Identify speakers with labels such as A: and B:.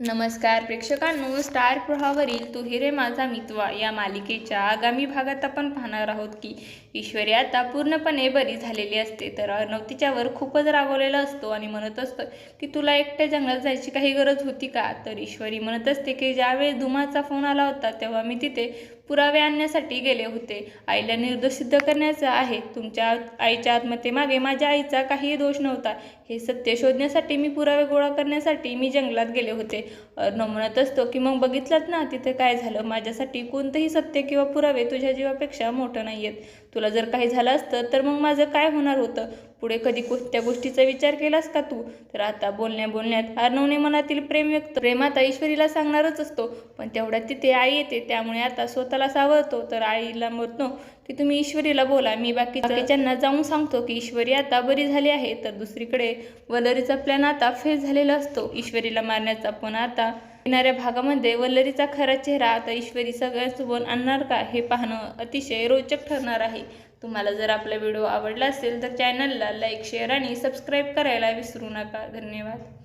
A: नमस्कार प्रेक्षकांनो, स्टार प्रवाहावरील तू हिरे माझा मितवा या मालिकेच्या आगामी भागात आपण पाहणार आहोत की ईश्वरी आता पूर्णपणे बरी झालेली असते, तर अर्णव तिच्यावर खूपच रागवलेला असतो आणि म्हणत असतं की तुला एकट्या जंगलात जायची काही गरज होती का. तर ईश्वरी म्हणत असते की ज्यावेळेस धुमाचा फोन आला होता तेव्हा मी तिथे पुरावे आणण्यासाठी गेले होते. आईला निर्दोष सिद्ध करण्याचं आहे. तुमच्या आईच्या आत्महत्येमागे माझ्या आईचा काहीही दोष नव्हता. हे सत्य शोधण्यासाठी मी पुरावे गोळा करण्यासाठी मी जंगलात गेले होते. अर्णव म्हणत असतो की मग बघितलात ना तिथे काय झालं. माझ्यासाठी कोणतंही सत्य किंवा पुरावे तुझ्या जीवापेक्षा मोठं नाही आहेत. तुला जर काही झालं असतं तर मग माझं काय होणार होतं. पुढे कधी कोणत्या गोष्टीचा विचार केलास का तू. तर आता बोलण्यात अर्णवने मनातील प्रेम आता ईश्वरीला सांगणारच असतो, पण तेवढ्यात तिथे आई येते. त्यामुळे आता स्वतःला सावरतो. तर आईला म्हणतो की तुम्ही ईश्वरीला बोला, मी बाकीच्यांना जाऊन सांगतो की ईश्वरी आता बरी झाली आहे. तर दुसरीकडे वल्लरीचा प्लॅन आता फेल झालेला असतो. ईश्वरीला मारण्याचा. पण आता येणाऱ्या भागामध्ये वल्लरीचा खरा चेहरा आता ईश्वरी सगळ्यांसमोर आणणार का, हे पाहणं अतिशय रोचक ठरणार आहे. तुम्हाला जर आपला व्हिडिओ आवडला असेल तर चॅनलला लाईक, शेअर आणि सबस्क्राईब करायला विसरू नका. धन्यवाद.